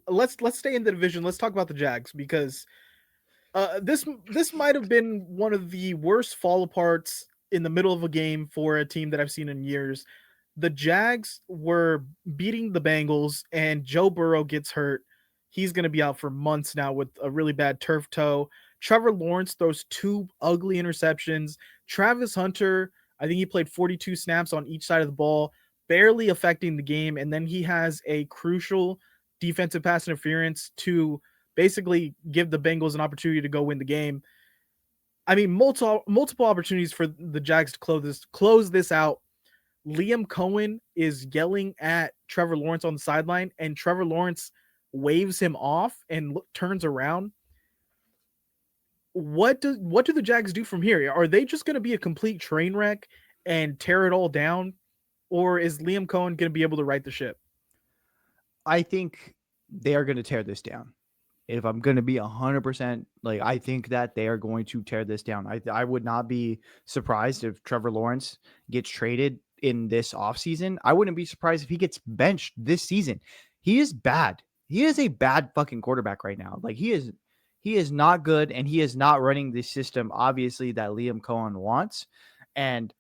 let's stay in the division. Let's talk about the Jags because this might have been one of the worst fall aparts in the middle of a game for a team that I've seen in years. The Jags were beating the Bengals, and Joe Burrow gets hurt. He's going to be out for months now with a really bad turf toe. Trevor Lawrence throws two ugly interceptions. Travis Hunter, I think he played 42 snaps on each side of the ball, barely affecting the game. And then he has a crucial defensive pass interference to basically give the Bengals an opportunity to go win the game. I mean, multiple opportunities for the Jags to close this out. Liam Coen is yelling at Trevor Lawrence on the sideline, and Trevor Lawrence waves him off and turns around. What do the Jags do from here? Are they just going to be a complete train wreck and tear it all down, or is Liam Coen going to be able to right the ship? I think they are going to tear this down. If I'm going to be 100%, like, I think that they are going to tear this down. I would not be surprised if Trevor Lawrence gets traded in this offseason. I wouldn't be surprised if he gets benched this season. He is bad. He is a bad fucking quarterback right now. Like, he is not good, and he is not running the system, obviously, that Liam Coen wants. And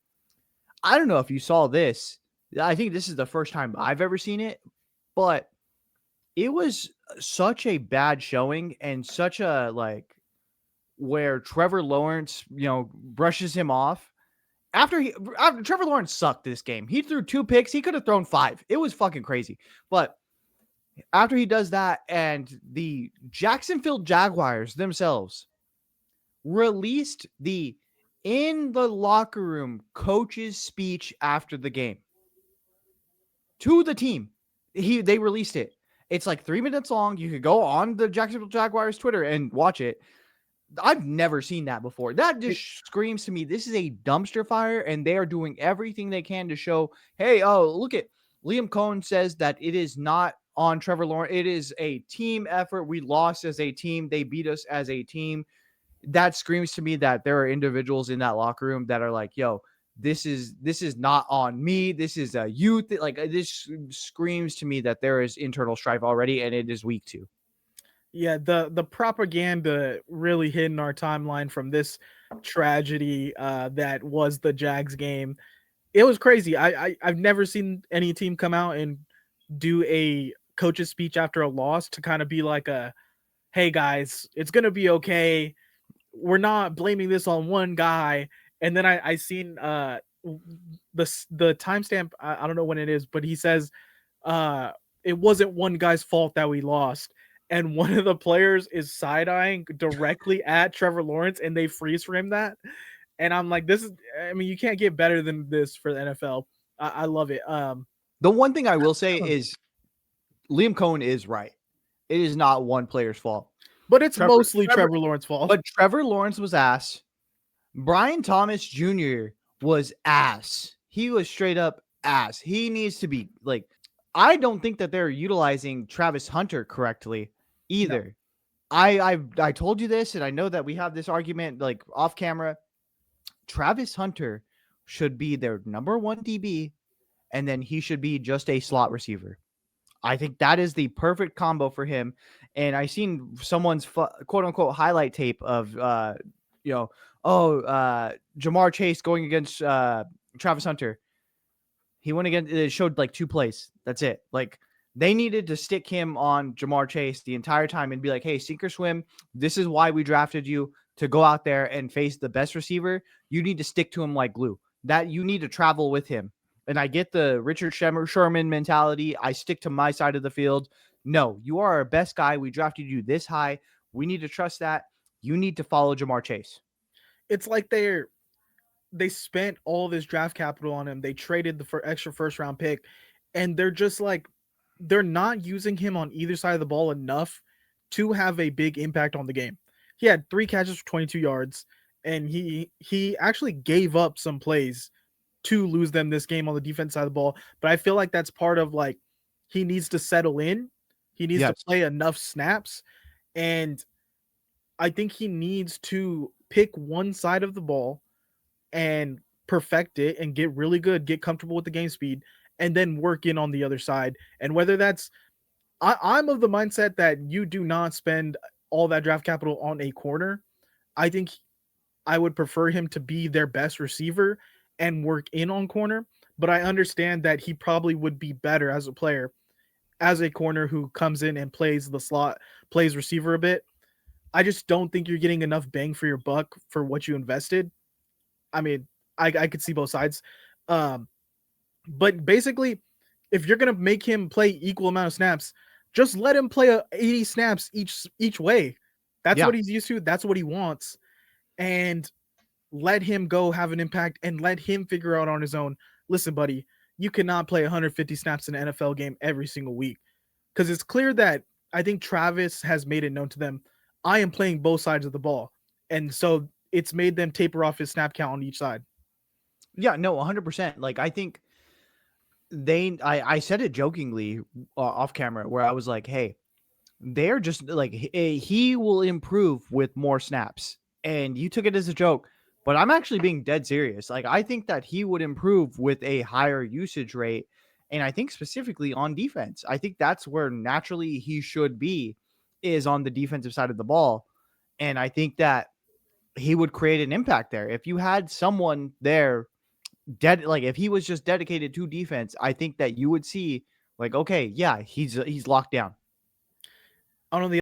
I don't know if you saw this. I think this is the first time I've ever seen it, but it was such a bad showing and such a, like, where Trevor Lawrence, brushes him off. After Trevor Lawrence sucked this game. He threw 2 picks. He could have thrown 5. It was fucking crazy. But after he does that, and the Jacksonville Jaguars themselves released the in the locker room coach's speech after the game to the team. They released it. It's like 3 minutes long. You could go on the Jacksonville Jaguars Twitter and watch it. I've never seen that before. That just screams to me this is a dumpster fire, and they are doing everything they can to show, hey, oh, look at Liam Coen says that it is not on Trevor Lawrence. It is a team effort. We lost as a team. They beat us as a team. That screams to me that there are individuals in that locker room that are like, yo, this is not on me. This is a youth. Like, this screams to me that there is internal strife already, and it is week 2. Yeah, the propaganda really hidden our timeline from this tragedy that was the Jags game. It was crazy. I've never seen any team come out and do a coach's speech after a loss to kind of be like a, hey guys, it's gonna be okay. We're not blaming this on one guy. And then I seen the timestamp. I don't know when it is, but he says it wasn't one guy's fault that we lost. And one of the players is side eyeing directly at Trevor Lawrence, and they freeze frame that. And I'm like, this is, I mean, you can't get better than this for the NFL. I love it. The one thing I will say is Liam Coen is right. It is not one player's fault. But it's Trevor, mostly Trevor, Trevor Lawrence's fault. but Trevor Lawrence was ass. Brian Thomas Jr. was ass. He was straight up ass. He needs to be, like, I don't think that they're utilizing Travis Hunter correctly either. No. I told you this, and I know that we have this argument like off camera. Travis Hunter should be their number 1 DB, and then he should be just a slot receiver. I think that is the perfect combo for him. And I seen someone's quote unquote highlight tape of Jamar Chase going against Travis Hunter. He went against, it showed like 2 plays. That's it. Like, they needed to stick him on Jamar Chase the entire time and be like, hey, sink or swim. This is why we drafted you, to go out there and face the best receiver. You need to stick to him like glue. That you need to travel with him. And I get the Richard Sherman mentality. I stick to my side of the field. No, you are our best guy. We drafted you this high. We need to trust that. You need to follow Jamar Chase. It's like they spent all this draft capital on him. They traded the extra first round pick, and they're just like, they're not using him on either side of the ball enough to have a big impact on the game. He had 3 catches for 22 yards, and he actually gave up some plays to lose them this game on the defense side of the ball. But I feel like that's part of, like, he needs to settle in. He needs to play enough snaps. And I think he needs to pick one side of the ball and perfect it and get really good, get comfortable with the game speed, and then work in on the other side. And whether that's I'm of the mindset that you do not spend all that draft capital on a corner. I think I would prefer him to be their best receiver and work in on corner, but I understand that he probably would be better as a player as a corner who comes in and plays the slot, plays receiver a bit. I just don't think you're getting enough bang for your buck for what you invested. I mean, I could see both sides. Um, but basically, if you're gonna make him play equal amount of snaps, just let him play 80 snaps each way. That's Yeah. what he's used to. That's what he wants, and let him go have an impact and let him figure out on his own. Listen, buddy, you cannot play 150 snaps in an NFL game every single week because it's clear that I think Travis has made it known to them. I am playing both sides of the ball, and so it's made them taper off his snap count on each side. Yeah, no, 100%. Like I think I said it jokingly off camera where I was like, "Hey, they're just like he will improve with more snaps." And you took it as a joke, but I'm actually being dead serious. Like I think that he would improve with a higher usage rate, and I think specifically on defense. I think that's where naturally he should be is on the defensive side of the ball. And I think that he would create an impact there. If you had someone there like if he was just dedicated to defense, I think that you would see like, okay, yeah, he's locked down. On the